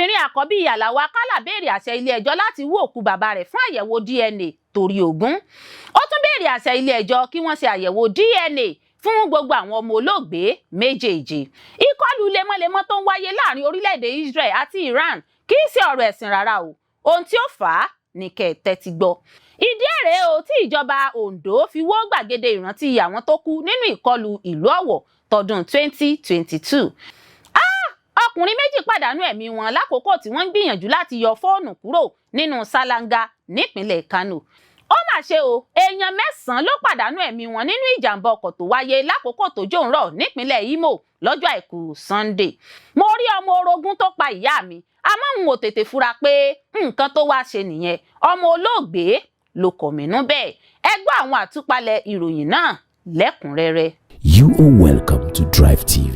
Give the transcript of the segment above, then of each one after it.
Ọmọbinrin Akobi Alao Akala Beere Ase Ileejo láti wú òkú bàbá rẹ̀ fún àyẹ̀wò DNA Tori Ogun. Ó tún Beere Ase Ileejo kí wọ́n ṣe àyẹ̀wò DNA fún gbogbo àwọn ọmọ olóògbé méjèèjì. Ìkọlù lemọ́lemọ́ tó ń wáyé láàrin orílẹ̀-èdè Israel àti Iran kì í ṣe ọ̀rọ̀ ẹ̀sìn rárá o. Ohun tí ó fà á ní kẹ́ ẹ tẹ́tí gbọ́. Ìdí èrè o tí ìjọba Ondo fi wó gbàgede ìrántí àwọn tó kú nínú ìkọlù ìlú Ọ̀wọ̀ tọdún 2022. Ọkùnrin méjì pàdánù ẹ̀mí wọn lákòókò tí wọ́n ń gbìyànjú láti yọ fóònù kúrò nínú ṣáláńgá nípínlẹ̀ Kano. Ó mà ṣe o, èèyàn 9 ló pàdánù ẹ̀mí wọn nínú ìjàmbá ọkọ̀ tó wáyé lákòókò tójò ń rọ̀ nípínlẹ̀ Imo lọ́jọ́ àìkú Sunday. Mo rí ọmọ orogún tó pa ìyá mi, àmọ́ n ò tètè fura pé nǹkan tó wá ṣe nìyẹn. Ọmọ olóògbé ló kọ̀mínú bẹ́ẹ̀. Ẹ gbọ́ àwọn àtúpalẹ̀ ìròyìn náà lẹ́kùnrẹ́rẹ́. You are welcome to DriveTv.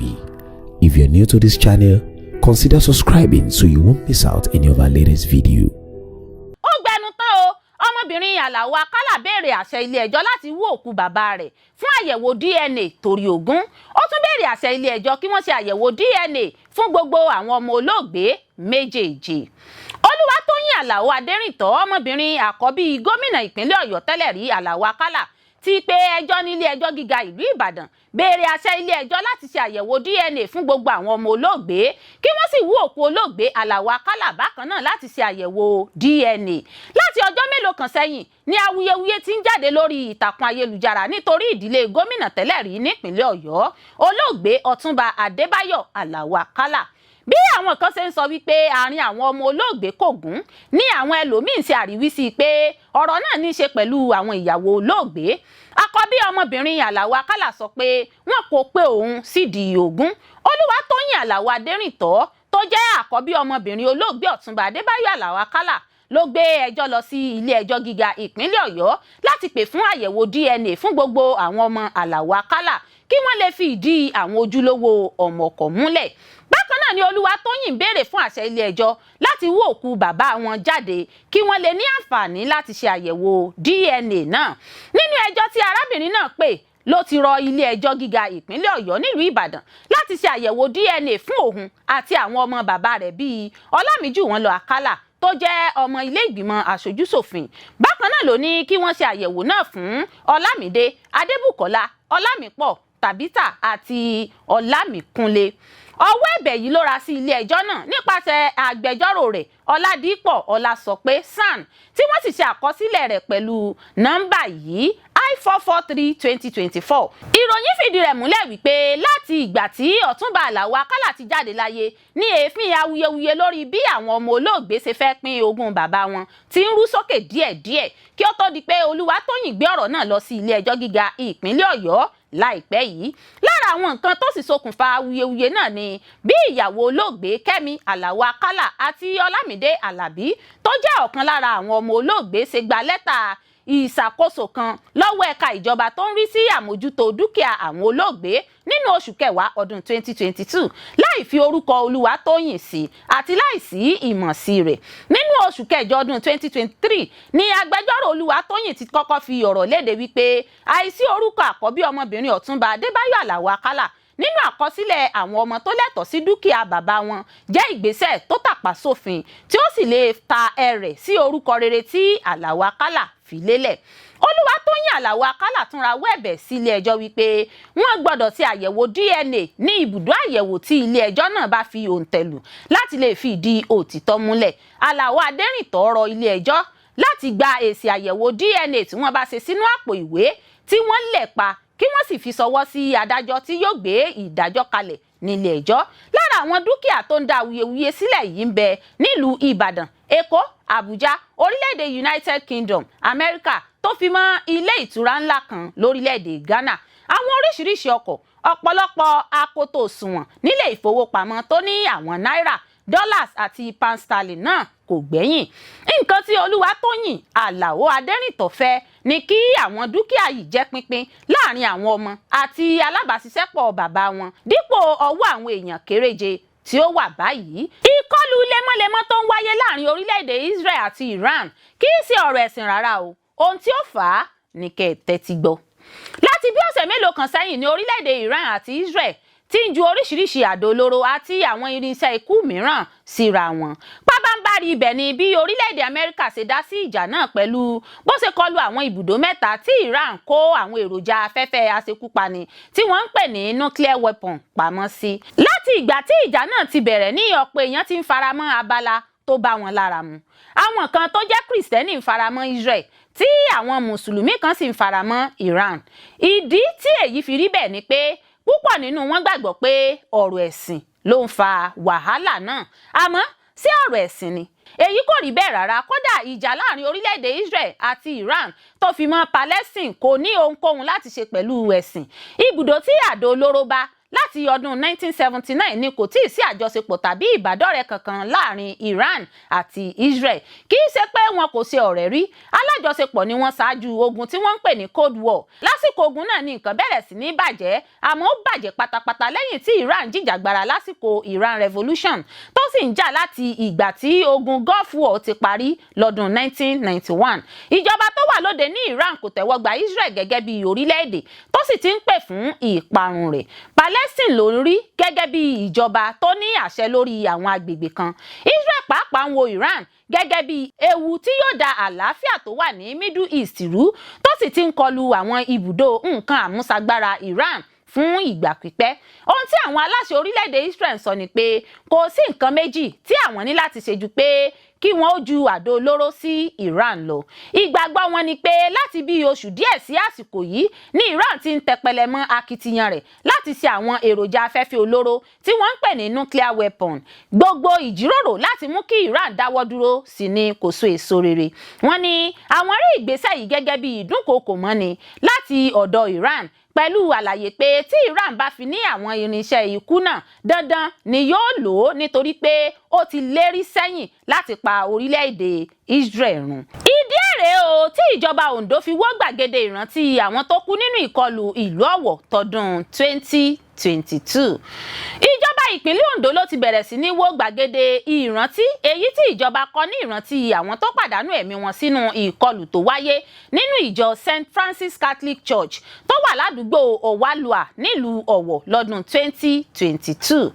If you're new to this channel, consider subscribing so you won't miss out any of our latest video. Ó gbẹnu tán o, ọmọbìnrin Alao Akala Beere Ase Ileejo láti wú òkú bàbá rẹ̀ fún àyẹ̀wò DNA Tori Ogun. Ó tún Beere Ase Ileejo kí wọ́n ṣe àyẹ̀wò DNA fún gbogbo àwọn ọmọ olóògbé méjèèjì. Olúwatóyìn Alao Adérìntọ́, ọmọbìnrin àkọ́bí gómìnà ìpínlẹ̀ Ọ̀yọ́ tẹ́lẹ̀ rí Alao Akala, ti pé ẹjọ́ nílé ẹjọ́ gíga ìlú Ìbàdàn Beere Ase Ileejo láti ṣe àyẹ̀wò DNA fún gbogbo àwọn ọmọ olóògbé kí wọ́n sì wú òkú olóògbé Alao Akala bákan náà láti ṣe àyẹ̀wò DNA. Láti ọjọ́ mélòó kan sẹ́yìn ni awuyewuye ti ń jáde lórí ìtàkùn ayélujára nítorí ìdílé gómìnà tẹ́lẹ̀ rí nípínlẹ̀ Ọ̀yọ́ olóògbé Ọ̀túnba Adébáyọ̀ Alao Akala. Bí àwọn kan ṣe ń sọ wípé àárín àwọn ọmọ olóògbé kò gún, ní àwọn ẹlòmíín ṣe àríwísí pé ọ̀rọ̀ náà ní í ṣe pẹ̀lú àwọn ìyàwó olóògbé. Akọbi ọmọbìnrin Alao Akala sọ pé wọn kò pé òun sídìí ogún. Olúwatóyìn Alao Adérìntọ́ tó jẹ́ àkọ́bí ọmọbìnrin olóògbé Ọ̀túnba Adébáyọ̀ Alao Akala ló gbé ẹjọ́ lọ sí ilé ẹjọ́ gíga ìpínlẹ̀ Ọ̀yọ́ láti pè fún àyẹ̀wò DNA fún gbogbo àwọn ọmọ Alao Akala kí wọ́n lè fi ìdí àwọn ojúlówó ọmọkọ̀ múlẹ̀. Bákan náà ni Olúwatóyìn béèrè fún àṣẹ ilé ẹjọ́ láti wú òkú bàbá wọn jáde kí wọ́n lè ní àǹfààní láti ṣe àyẹ̀wò DNA náà. Nínú ẹjọ́ tí arábìnrin náà pè ló ti rọ ilé ẹjọ́ gíga ìpínlẹ̀ Ọ̀yọ́ nílùú Ìbàdàn láti ṣe àyẹ̀wò DNA fún òun àti àwọn ọmọ bàbá rẹ̀ bíi Ọlámìjúwọ̀nlọ Akala tó jẹ́ ọmọ ilé ìgbìmọ̀ aṣojúṣòfin. Bákan náà ló ní kí wọ́n ṣe àyẹ̀wò náà fún Ọlámídé, Adébùkọ́lá, Ọlámípọ̀, Tàbítà àti Ọlámìkúnlé. Ọwọ́ ẹ̀bẹ̀ yìí ló ra sí ilé ẹjọ́ náà nípasẹ̀ agbẹjọ́rò rẹ̀ Ọládìpọ̀ Ọlásọpé SAN tí wọ́n sì ṣe àkọsílẹ̀ rẹ̀ pẹ̀lú nọ́mbà yìí I443-2024. Ìròyìn fìdí rẹ̀ múlẹ̀ wípé láti ìgbà tí Ọ̀túnba Alao Akala ti jáde láyé ní èéfín awuyewuye lórí bí àwọn ọmọ olóògbé ṣe fẹ́ pín ogún bàbá wọn ti ń rú sókè díẹ̀díẹ̀ kí ó tó di pé Olúwatóyìn gbé ọ̀rọ̀ náà lọ sí ilé ẹjọ́ gíga ìpínlẹ̀ Ọ̀yọ́ láìpẹ́ yìí. Lára àwọn nǹkan tó sì ṣokùnfà awuyewuye náà ni bí ìyàwó olóògbé Kẹ́mi Alao Akala àti Ọlámídé Àlàbí tó jẹ́ ọ̀kan lára àwọn ọmọ olóògbé ṣe gba lẹ́tà ìṣàkóso kan lọ́wọ́ ẹ̀ka ìjọba tó ń rí sí àmójútó dúkìá àwọn olóògbé nínú oṣù kẹwàá ọdún 2022 láì fi orúkọ Olúwatóyìn sí àti láìsí ìmọ̀ sí rẹ̀. Nínú oṣù kẹjọ ọdún 2023 ni agbẹjọ́rò Olúwatóyìn ti kọ́kọ́ fi ọ̀rọ̀ léde wípé àìsí orúkọ àkọ́bí ọmọbìnrin Ọ̀túnba Adébáyọ̀ Alao Akala nínú àkọsílẹ̀ àwọn ọmọ tó lẹ́tọ̀ọ́ sí dúkìá bàbá wọn jẹ́ ìgbésẹ̀ tó tàpá sófin tí ó sì lè ta ẹrẹ̀ sí orúkọ rere tí Alao Akala fi lélẹ̀. Olúwatóyìn Alao Akala tún rawọ́ ẹ̀bẹ̀ sí ilé ẹjọ́ wípé wọ́n gbọ́dọ̀ ṣe àyẹ̀wò DNA ní ibùdó àyẹ̀wò tí ilé ẹjọ́ náà bá fi òǹtẹ̀lù láti lè fi ìdí òtítọ́ múlẹ̀. Alao Adérìntọ́ rọ ilé ẹjọ́ láti gba èsì àyẹ̀wò DNA tí wọ́n bá ṣe sínú àpò ìwé tí wọ́n lẹ̀ pa kí wọ́n sì fi ṣọwọ́ sí adájọ́ tí yóò gbé ìdájọ́ kalẹ̀ nílé ẹjọ́. Lára àwọn dúkìá tó ń dá awuyewuye sílẹ̀ yìí ń bẹ nílùú Ìbàdàn, Èkó, Àbújá, orílẹ̀-èdè United Kingdom, Amẹ́ríkà tó fi mọ́ ilé ìtura ńlá kan lórílẹ̀-èdè Ghana, àwọn oríṣiríṣi ọkọ̀, ọ̀pọ̀lọpọ̀ akoto òṣùwọ̀n nílé ìfowópamọ́ tó ní àwọn náírà, dollars àti pound sterling náà kò gbẹ́yìn. Nǹkan tí Olúwatóyìn Alao Adérìntọ́ fẹ́ ni kí àwọn dúkìá yìí jẹ́ pínpín láàrin àwọn ọmọ àti alábàáṣiṣẹ́pọ̀ bàbá wọn dípò ọwọ́ àwọn èèyàn kéréje tí ó wà báyìí. Ìkọlù lemọ́lemọ́ tó ń wáyé láàrin orílẹ̀-èdè Israel àti Iran kì í ṣe ọ̀rọ̀ ẹ̀sìn rárá o. Ohun tí ó fà á ní kẹ́ ẹ tẹ́tí gbọ́. Láti bí ọ̀sẹ̀ mélòó kan sẹ́yìn ní orílẹ̀-èdè Iran àti Israel tí ń ju oríṣiríṣi àdó olóró àti àwọn irinṣẹ́ ikú mìíràn síra wọn. Pábánbárì ibẹ̀ ni bí orílẹ̀-èdè Amẹ́ríkà ṣe dá sí ìjà náà pẹ̀lú bó ṣe kọlu àwọn ibùdó mẹ́ta tí Iran kó àwọn èròjà afẹ́fẹ́ aṣekúpani tí wọ́n ń pè ní nuclear weapon pamọ́ sí. Láti ìgbà tí ìjà náà ti bẹ̀rẹ̀ ní ọ̀pọ̀ èèyàn ti ń faramọ́ abala tó bá wọn lára mu. Àwọn kan tó jẹ́ Kristẹni ń faramọ́ Israel tí àwọn Mùsùlùmí kan sì ń faramọ́ Iran. Ìdí tí èyí fi rí bẹ́ẹ̀ ni pé púpọ̀ nínú wọn gbàgbọ́ pé ọ̀rọ̀ ẹ̀sìn ló ń fa wàhálà náà. Àmọ́ sí ọ̀rọ̀ ẹ̀sìn ni. Èyí kò rí bẹ́ẹ̀ rárá. Kódà ìjà láàrin orílẹ̀-èdè Israel àti Iran tó fi mọ́ Palestine kò ní ohunkóhun láti ṣe pẹ̀lú ẹ̀sìn. Ibùdó tí àdó olóró bá láti ọdún 1979 ni kò tíì sí àjọṣepọ̀ tàbí ìbádọ́rẹ̀ẹ́ kankan láàrin Iran àti Israel. Kì í ṣe pé wọn kò ṣe ọ̀rẹ́ rí. Alájọṣepọ̀ ni wọ́n ṣáájú ogun tí wọ́n ń pè ní Cold War. Lásìkò ogun náà ni nǹkan bẹ̀rẹ̀ sí ní bàjẹ́, àmọ́ ó bàjẹ́ pátápátá lẹ́yìn tí Iran jìjàgbara lásìkò Iran Revolution tó sì ń jà láti ìgbà tí ogun Gulf War ti parí lọ́dún 1991. Ìjọba tó wà lóde ní Iran kò tẹ́wọ́ gba Israel gẹ́gẹ́ bí orílẹ̀-èdè tó sì ti ń pè fún ìparun rẹ̀. Palestine ló ń rí gẹ́gẹ́ bí ìjọba tó ní àṣẹ lórí àwọn agbègbè kan. Israel pàápàá ń wo Iran gẹ́gẹ́ bí ewu tí yóò da àlàáfíà tó wà ní Middle East rú tó sì ti ń kọlu àwọn ibùdó nǹkan àmúṣagbára Iran fún ìgbà pípẹ́. Ohun tí àwọn aláṣẹ orílẹ̀-èdè Israel sọ ni pé kò sí nǹkan méjì tí àwọn ní láti ṣe ju pé kí wọ́n ó ju àdó olóró sí Iran lọ. Ìgbàgbọ́ wọn ni pé láti bí oṣù díẹ̀ sí àsìkò yìí ni Iran ti ń tẹpẹlẹ mọ́ akitiyan rẹ̀ láti ṣe àwọn èròjà afẹ́fẹ́ olóró tí wọ́n ń pè ní nuclear weapon. Gbogbo ìjíròrò láti mú kí Iran dáwọ́ dúró sí ni kò so èso rere. Wọ́n ní àwọn rí ìgbésẹ̀ yìí gẹ́gẹ́ bí ìdúnkòokò mọ́ni láti ọ̀dọ̀ Iran pẹ̀lú àlàyé pé tí Iran bá fi ní àwọn irinṣẹ́ ikú náà dandan ni yóò lò ó nítorí pé ó ti lérí sẹ́yìn láti pa orílẹ̀-èdè Israel run. Ìdí èrè o tí ìjọba Ondo fi wó gbàgede ìrántí àwọn tó kú nínú ìkọlù ìlú Ọ̀wọ̀ tọdún 2022. Ìjọba ìpínlẹ̀ Ondo ló ti bẹ̀rẹ̀ sí ní wó gbàgede ìrántí èyí tí ìjọba kọ́ ní ìrántí àwọn tó pàdánù ẹ̀mí wọn sínú ìkọlù tó wáyé nínú ìjọ St. Francis Catholic Church tó wà ládùúgbò Ọ̀wálùà nílùú Ọ̀wọ̀ lọ́dún 2022.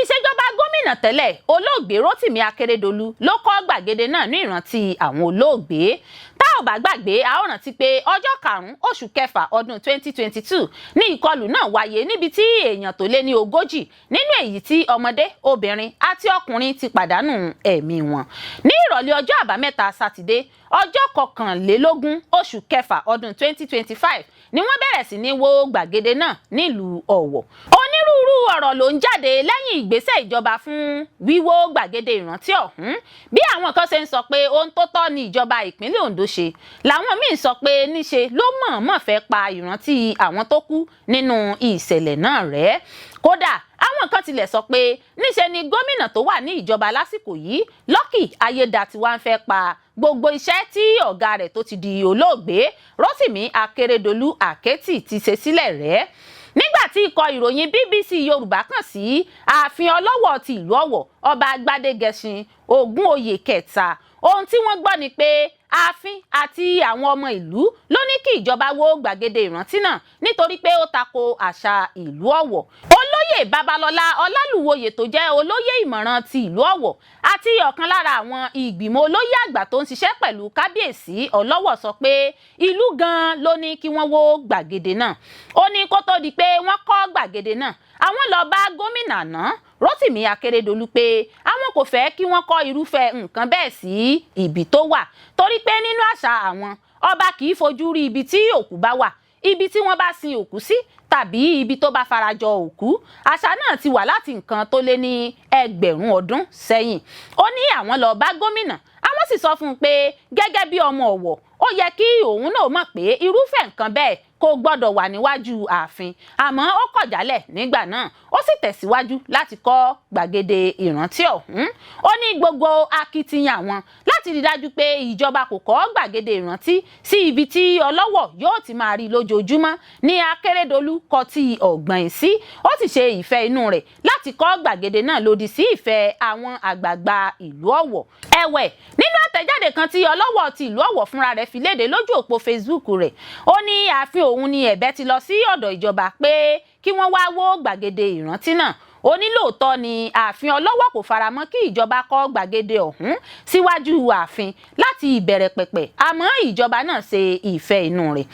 Ìṣèjọba gómìnà tẹ́lẹ̀ olóògbé Rotimi Akeredolu ló kọ́ gbàgede náà ní ìrántí àwọn olóògbé. Tá ò bá gbàgbé a ó rántí pé ọjọ́ 5 oṣù kẹfà ọdún 2022 ní ìkọlù náà wáyé níbi tí èèyàn tó lé ní 40 nínú èyí tí ọmọdé, obìnrin àti ọkùnrin ti pàdánù ẹ̀mí wọn. Ní ìrọ̀lẹ́ ọjọ́ àbámẹ́ta Sátidé ọjọ́ 21 oṣù kẹfà ọdún 2025 ni wọ́n bẹ̀rẹ̀ sí ní wó gbàgede náà nílùú Ọ̀wọ̀. Onírúurú ọ̀rọ̀ ló ń jáde lẹ́yìn ìgbésẹ̀ ìjọba fún wíwó gbàgede ìrántí ọ̀hún. Bí àwọn kan ṣe ń sọ pé ohun tó tọ́ ni ìjọba ìpínlẹ̀ Ondo ṣe, làwọn míì sọ pé níṣe ló mọ̀ọ́mọ̀ fẹ́ pa ìrántí àwọn tó kú nínú ìṣẹ̀lẹ̀ náà rẹ́. Kódà àwọn kan tilẹ̀ sọ pé níṣe ni gómìnà tó wà ní ìjọba lásìkò yìí Lucky Ayédatiwa ń fẹ́ pa gbogbo iṣẹ́ tí ọ̀gá rẹ̀ tó ti di olóògbé Rotimi Akeredolu Aketi ti ṣe sílẹ̀ rẹ́. Nígbà tí ikọ̀ ìròyìn BBC Yorùbá kàn sí ààfin ọlọ́wọ̀ ti ìlú Ọ̀wọ̀ ọba Gbádégẹṣin Ògúnoyè kẹta, ohun tí wọ́n gbọ́ ni pé ààfin àti àwọn ọmọ ìlú ló ní kí ìjọba wó gbàgede ìrántí náà nítorí pé ó tako àṣà ìlú Ọ̀wọ̀. Olóyè Babalọ́lá Ọlálùwòyè tó jẹ́ olóyè ìmọ̀ràn ti ìlú Ọ̀wọ̀ àti ọ̀kan lára àwọn ìgbìmọ̀ olóyè àgbà tó ń ṣiṣẹ́ pẹ̀lú kábíyèsí Ọlọ́wọ̀ sọ pé ìlú gan ló ní kí wọ́n wó gbàgede náà. Ó ní kó tó di pé wọ́n kọ́ gbàgede náà àwọn lọ bá gómìnà náà Rotimi Akeredolu pé àwọn kò fẹ́ kí wọ́n kọ́ irúfẹ́ nǹkan bẹ́ẹ̀ sí ibi tó wà torí pé nínú àṣà àwọn ọba kì í fojú rí ibi tí òkú bá wà, ibi tí wọ́n bá sin òkú sí tàbí ibi tó bá farajọ òkú. Àṣà náà ti wà láti nǹkan tó lé ní ẹgbẹ̀rún ọdún sẹ́yìn. Ó ní àwọn lọ bá gómìnà, àwọn sì sọ fún un pé gẹ́gẹ́ bí ọmọ Ọ̀wọ̀ ó yẹ kí òun náà mọ̀ pé irúfẹ́ nǹkan bẹ́ẹ̀ kò gbọ́dọ̀ wà níwájú ààfin, àmọ́ ó kọ̀ jálẹ̀ nígbà náà. Ó sì tẹ̀síwájú láti kọ́ gbàgede ìrántí ọ̀hún. Ó ní gbogbo akitiyan wọn láti rí dájú pé ìjọba kò kọ́ gbàgede ìrántí sí ibi tí ọlọ́wọ̀ yóò ti máa rí lójoojúmọ́ ní Akérédolú kọtí ọ̀gbọ̀n sí. Ó sì ṣe ìfẹ́ inú rẹ̀ láti kọ́ gbàgede náà lòdì sí ìfẹ́ àwọn àgbààgbà ìlú Ọ̀wọ̀. Ẹ̀wẹ̀, nínú àtẹ̀jáde kan tí ọlọ́wọ̀ ti ìlú Ọ̀wọ̀ fúnra rẹ̀ fi léde lójú òpó Facebook rẹ̀, ó ní ààfin òun ni ẹ̀bẹ̀ ti lọ sí ọ̀dọ̀ ìjọba pé kí wọ́n wá wó gbàgede ìrántí náà. Ó ní lóòótọ́ ni ààfin ọlọ́wọ̀ kò faramọ́ kí ìjọba kọ́ gbàgede ọ̀hún síwájú ààfin láti ìbẹ̀rẹ̀ pẹ̀pẹ̀, àmọ́ ìjọba náà ṣe ìfẹ́ inú rẹ̀.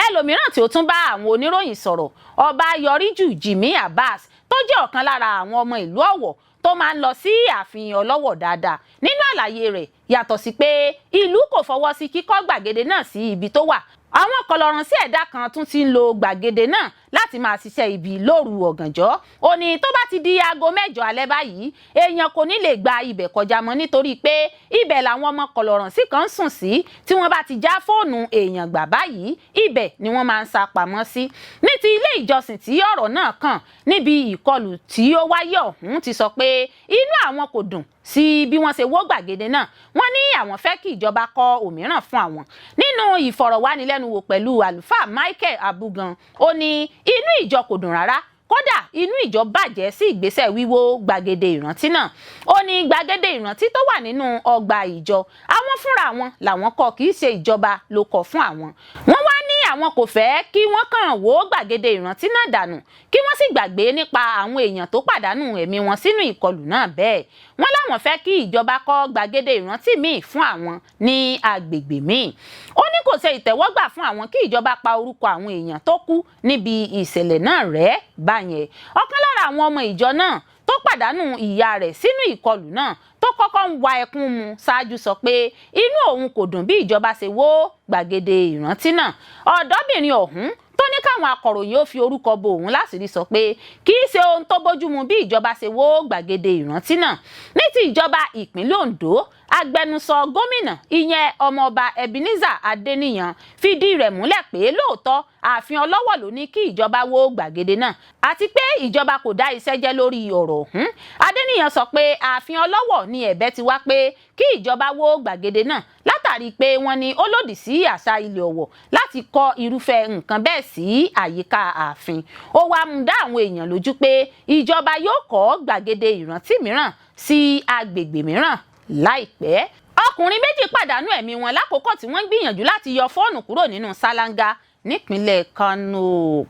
Ẹlòmíràn tí ó tún bá àwọn oníròyìn sọ̀rọ̀, Ọba Yọríjù Jimi Abbas tó jẹ́ ọ̀kan lára àwọn ọmọ ìlú Ọ̀wọ̀ tó máa ń lọ sí ààfin ọlọ́wọ̀ dáadáa, nínú àlàyé rẹ̀ yàtọ̀ sí pé ìlú kò fọwọ́ sí kíkọ́ gbàgede náà sí ibi tó wà, àwọn kọlọ̀rọ̀ sí ẹ̀dá kan tún ti ń lo gbàgede náà láti máa ṣiṣẹ́ ibi lóru ọ̀gànjọ́. Ó ní tó bá ti di aago 9 alẹ́ báyìí, èèyàn kò ní lè gba ibẹ̀ kọjá mọ́ nítorí pé ibẹ̀ làwọn ọmọ kọlọ̀rọ̀ sí kan sùn sí. Tí wọ́n bá ti já fóònù èèyàn gbà báyìí, ibẹ̀ ni wọ́n máa ń sá pamọ́ sí. Ní ti ilé ìjọsìn tí ọ̀rọ̀ náà kàn níbi ìkọlù tí ó wáyé ọ̀hún ti sọ pé inú àwọn kò dùn sí bí wọ́n ṣe wó gbàgede náà. Wọ́n ní àwọn fẹ́ kí ìjọba kọ́ òmíràn fún àwọn. Nínú ìfọ̀rọ̀wánilẹ́nuwò pẹ̀lú àlùfáà Michael Abugan, ó ní inú ìjọ kò dùn rárá, kódà inú ìjọ bàjẹ́ sí ìgbésẹ̀ wíwó gbàgede ìrántí náà. Ó ní gbàgede ìrántí tó wà nínú ọgbà ìjọ, àwọn fúnra wọn làwọn kọ́, kì í ṣe ìjọba ló kọ́ fún àwọn. Wọ́n wá ní àwọn kò fẹ́ kí wọ́n kàn wó gbàgede ìrántí náà dànù, kí wọ́n sì gbàgbé nípa àwọn èèyàn tó pàdánù ẹ̀mí wọn sínú ìkọlù náà bẹ́ẹ̀. Wọ́n láwọn fẹ́ kí ìjọba kọ́ gbàgede ìrántí míì fún àwọn ní agbègbè míì. Ó ní kò ṣe ìtẹ́wọ́gbà fún àwọn kí ìjọba pa orúkọ àwọn èèyàn tó kú níbi ìṣẹ̀lẹ̀ náà rẹ́ báyẹn. Ọ̀kan lára àwọn ọmọ ìjọ náà tó pàdánù ìyá rẹ̀ sínú ìkọlù náà tó kọ́kọ́ ń wa ẹkún mu ṣáájú sọ pé inú òun kò dùn bí ìjọba ṣe wó gbàgede ìrántí náà. Ọ̀dọ́bìnrin ọ̀hún tó ní káwọn akọ̀ròyìn ó fi orúkọ bo òun láṣìírí sọ pé kì í ṣe ohun tó bójúmu bí ìjọba ṣe wó gbàgede ìrántí náà. Ní ti ìjọba ìpínlẹ̀ Ondo, agbẹnusọ gómìnà ìyẹn ọmọọba Ebenezer Adeniyan fìdí rẹ̀ múlẹ̀ pé lóòótọ́ ààfin ọlọ́wọ̀ ló ní kí ìjọba wó gbàgede náà àti pé ìjọba kò dá iṣẹ́ jẹ́ lórí ọ̀rọ̀ ọ̀hún. Adeniyan sọ pé ààfin ọlọ́wọ̀ ni ẹ̀bẹ̀ ti wá pé kí ìjọba wó gbàgede náà látàrí pé wọ́n ní ó lòdì sí àṣà ilẹ̀ Ọ̀wọ̀ láti kọ́ irúfẹ́ nǹkan bẹ́ẹ̀ sí àyíká ààfin. Ó wá mú dá àwọn èèyàn lójú pé ìjọba yóò kọ́ gbàgede ìrántí mìíràn sí agbègbè mìíràn láìpẹ́. Ọkùnrin méjì pàdánù ẹ̀mí wọn lákòókò tí wọ́n ń gbìyànjú láti yọ fóònù kúrò nínú ṣáláńgá nípínlẹ̀ Kano.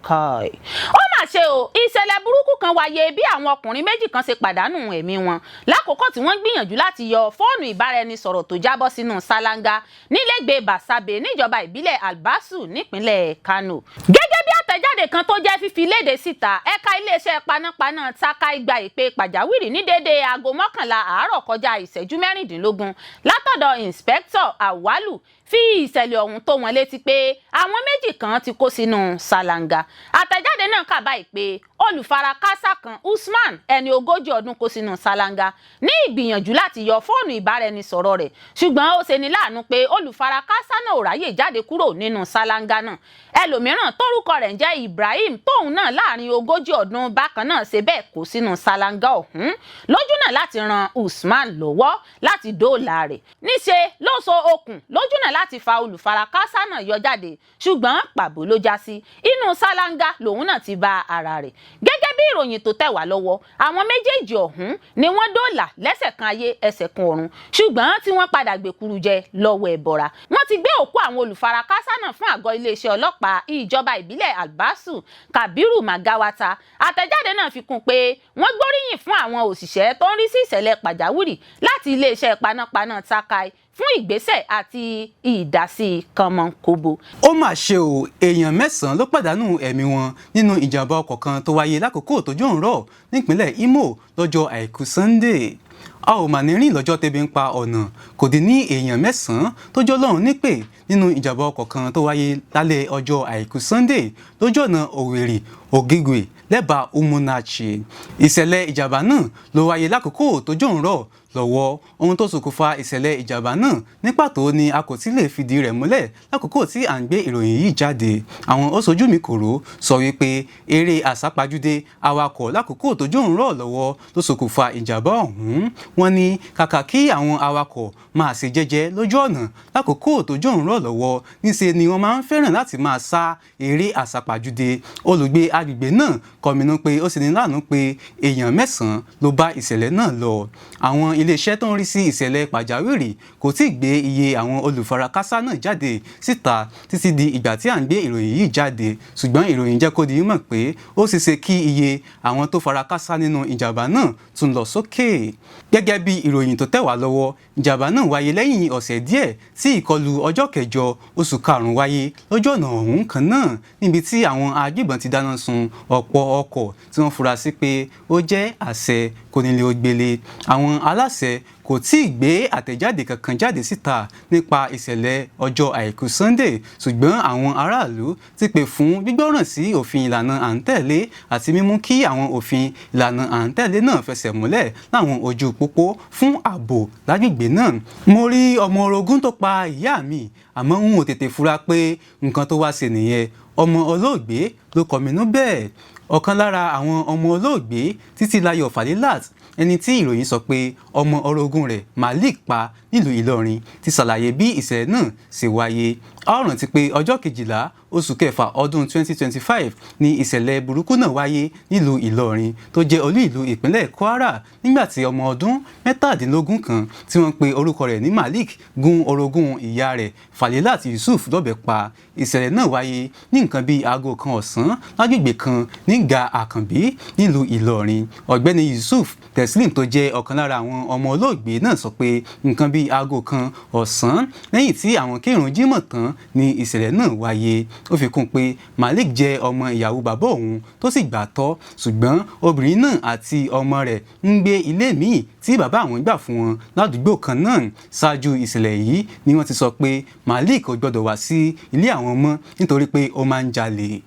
Ó mà ṣe o, ìṣẹ̀lẹ̀ burúkú kan wáyé bí àwọn ọkùnrin méjì kan ṣe pàdánù ẹ̀mí wọn lákòókò tí wọ́n ń gbìyànjú láti yọ fóònù ìbáraẹnisọ̀rọ̀ tó jábọ́ sínú ṣáláńgá nílẹ̀gbẹ́ Basabe níjọba ìbílẹ̀ Albasu nípínlẹ̀ Kano. Gẹ́gẹ́ bí àtẹ̀jáde kan tó jẹ́ fífi léde síta, ẹ̀ka iléeṣẹ́ panápaná Takai gba ìpè pàjáwìrì ní déédéé aago 11 àárọ̀ kọjá ìṣẹ́jú 16 látọ̀dọ̀ Inspector Awalu fi ìṣẹ̀lẹ̀ ọ̀hún tó wọn létí pé àwọn méjì kan ti kó sínú ṣáláńgá. Àtẹ̀jáde náà kà báyìí pé olùfarakásá kan Usman ẹni 40 ọdún kó sínú ṣáláńgá ní ìgbìyànjú láti yọ fóònù ìbáraẹnisọ̀rọ̀ rẹ̀, ṣùgbọ́n ó ṣeni láàánú pé olùfarakásá náà ò ráyè jáde kúrò nínú ṣáláńgá náà. Ẹlòmíràn tórúkọ rẹ̀ ń jẹ́ Ibrahim tóun náà láàrin 40 ọdún bákan náà ṣe bẹ́ẹ̀ kó sínú ṣáláńgá ọ̀hún lójú náà láti ran Usman lọ́wọ́ láti dóòlà rẹ̀. Níṣe ló so okùn lójú náà láti fa olùfarakásá náà yọ jáde, ṣùgbọ́n pàbó ló já sí. Inú ṣáláńgá lòun náà ti bá ara rẹ̀. Gẹ́gẹ́ bí ìròyìn tó tẹ̀ wá lọ́wọ́, àwọn méjèèjì ọ̀hún ni wọ́n dóòlà lẹ́sẹ̀ kan ayé ẹsẹ̀ kan ọ̀run, ṣùgbọ́n tí wọ́n padà gbèkúrú jẹ lọ́wọ́ ẹ̀bọ̀ra. Wọ́n ti gbé òkú àwọn olùfarakásá náà fún àgọ́ iléeṣẹ́ ọlọ́pàá ìjọba ìbílẹ̀ Albasu Kabiru Magawata. Àtẹ̀jáde náà fi kún pé wọ́n gbóríyìn fún àwọn òṣìṣẹ́ tó ń rí sí ìṣẹ̀lẹ̀ pàjáwìrì láti iléeṣẹ́ panápaná Takai fún ìgbésẹ̀ àti ìdásí kànmọ́nkóbó. Ó mà ṣe o, èèyàn 9 ló pàdánù ẹ̀mí wọn nínú ìjàmbá ọkọ̀ kan tó wáyé lákòókò tójò ń rọ̀ nípínlẹ̀ Imo lọ́jọ́ Àìkú Sunday. A ò mà ní rìn lọ́jọ́ tẹ́bi ń pa ọ̀nà, kò dín ní èèyàn 9 tó jọ́ lọ́run nípè nínú ìjàmbá ọkọ̀ kan tó wáyé lálẹ́ ọjọ́ Àìkú Sunday lójú ọ̀nà Owerri Ogigwe lẹ́bàá Umunachi. Ìṣẹ̀lẹ̀ ìjàmbá náà ló wáyé lákòókò tójò ń rọ̀ lọ́wọ́. Ohun tó ṣokùnfà ìṣẹ̀lẹ̀ ìjàmbá náà ní pàtó ni a kò tí lè fìdí rẹ̀ múlẹ̀ lákòókò tí à ń gbé ìròyìn yìí jáde. Àwọn oṣojú mi kòró sọ wípé eré àsápajúdé awakọ̀ lákòókò tójò ń rọ̀ lọ́wọ́ ló ṣokùnfà ìjàmbá ọ̀hún. wọ́n ní kàkà kí àwọn awakọ̀ máa ṣe jẹ́jẹ́ lójú ọ̀nà lákòókò tójò ń rọ̀ lọ́wọ́ níṣe ni wọ́n máa ń fẹ́ràn láti máa sá eré àsápajúdé. Olùgbé agbègbè náà kọminú pé ó sì ní láàánú pé èèyàn 9 ló bá ìṣẹ̀lẹ̀ náà lọ. Àwọn iléeṣẹ́ tó ń rí sí ìṣẹ̀lẹ̀ pàjáwìrì kò tíì gbé iye àwọn olùfarakásá náà jáde síta títí di ìgbà tí à ń gbé ìròyìn yìí jáde, ṣùgbọ́n ìròyìn jẹ́ kó di mọ̀ pé ó ṣeéṣe kí iye àwọn tó farakásá nínú ìjàmbá náà tún lọ sókè. Gẹ́gẹ́ bí ìròyìn tó tẹ̀ wá lọ́wọ́, ìjàmbá náà wáyé lẹ́yìn ọ̀sẹ̀ díẹ̀ tí ìkọlù ọjọ́ 8 oṣù karùn-ún wáyé lójú ọ̀nà ọ̀hún kan náà, níbi tí àwọn agbébọn ti dáná sun ọ̀pọ̀ ọkọ̀ tí wọ́n fura sí pé ó jẹ́ àṣẹ kónílé-ó-gbélé. Àwọn aláṣẹ kò tíì gbé àtẹ̀jáde kankan jáde síta nípa ìṣẹ̀lẹ̀ ọjọ́ àìkú Sunday, ṣùgbọ́n àwọn aráàlú ti pè fún gbígbọ́ràn sí òfin ìlànà à ń tẹ̀lé àti mímú kí àwọn òfin ìlànà à ń tẹ̀lé náà fẹsẹ̀ múlẹ̀ láwọn ojú pópó fún ààbò lágbègbè náà. Mo rí ọmọ orogún tó pa ìyá mi, àmọ́ n ò tètè fura pé nǹkan tó wá ṣe nìyẹn. Ọmọ Olóògbé ló kọminú bẹ́ẹ̀. Ọ̀kan lára àwọn ọmọ olóògbé Títílayọ̀ Falilat, ẹni tí ìròyìn sọ pé ọmọ orogún rẹ̀ Malik pa nílùú Ìlọrin, ti ṣàlàyé bí ìṣẹ̀lẹ̀ náà ṣe wáyé. A rántí pé ọjọ́ 12 oṣù kẹfà ọdún 2025 ni ìṣẹ̀lẹ̀ burúkú náà wáyé nílùú Ìlọrin tó jẹ́ olú ìlú ìpínlẹ̀ Kwara, nígbà tí ọmọ ọdún 17 kan tí wọ́n pe orúkọ rẹ̀ ní Malik gún orogún ìyá rẹ̀ Falilat Yusuf lọ́bẹ pa. Ìṣẹ̀lẹ̀ náà wáyé ní nǹkan bíi aago kan ọ̀sán lágbègbè kan ní Ga Àkànbí nílùú Ìlọrin. Ọ̀gbẹ́ni Yusuf Teslim tó jẹ́ ọ̀kan lára àwọn ọmọ olóògbé náà sọ pé nǹkan bíi aago kan ọ̀sán lẹ́yìn tí àwọn kírun jímọ̀ tán ni ìṣẹ̀lẹ̀ náà wáyé. Ó fi kún pé Malik jẹ́ ọmọ ìyàwó bàbá òun tó sì gbà tọ́, ṣùgbọ́n obìnrin náà àti ọmọ rẹ̀ ń gbé ilé míì tí bàbá àwọn gbà fún wọn ládùúgbò kan náà. Ṣáájú ìṣẹ̀lẹ̀ yìí ni wọ́n ti sọ pé Malik kò gbọdọ̀ wá sí ilé àwọn mọ́ nítorí pé ó máa ń jalè.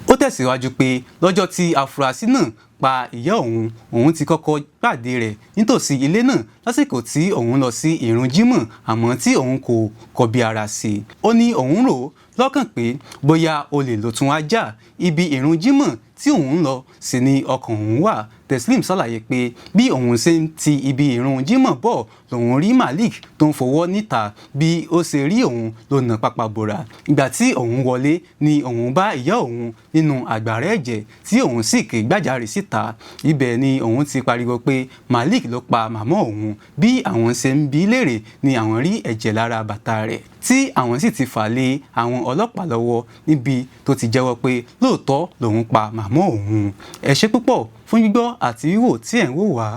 Ó tẹ̀síwájú pé lọ́jọ́ tí afurasí náà pa ìyá òun ti kọ́kọ́ pàdé rẹ̀ nítòsí ilé náà lásìkò tí òun lọ sí ìrun jímọ̀, àmọ́ tí òun kò kọbi ara sí. Ó ní òun rò lọ́kàn pé bóyá olè ló tún wá jà. Ibi ìrun jímọ̀ tí òun lọ sì ni ọkàn òun wà. Teslim ṣàlàyé pé bí òun ṣe ń ti ibi ìrun jímọ̀ bọ̀ lòun rí Malik tó ń fọwọ́ níta. Bí ó ṣe rí òun ló nà pápá bora. Ìgbà tí òun wọlé ni òun bá ìyá òun nínú àgbàrá ẹ̀jẹ̀ tí òun sì ké gbàjarè síta. Ibẹ̀ ni òun ti pariwo pé Malik ló pa màmá òun. Bí àwọn ṣe ń bi léèrè ni àwọn rí ẹ̀jẹ̀ lára bàtà rẹ̀, tí àwọn sì ti fà lé àwọn ọlọ́pàá lọ́wọ́ níbi tó ti jẹ́wọ́ pé lóòótọ́ lòun pa màmá òun. Ẹ ṣé púpọ̀ fún gbígbọ́ àti wíwò tí ẹ̀ ń wò wá.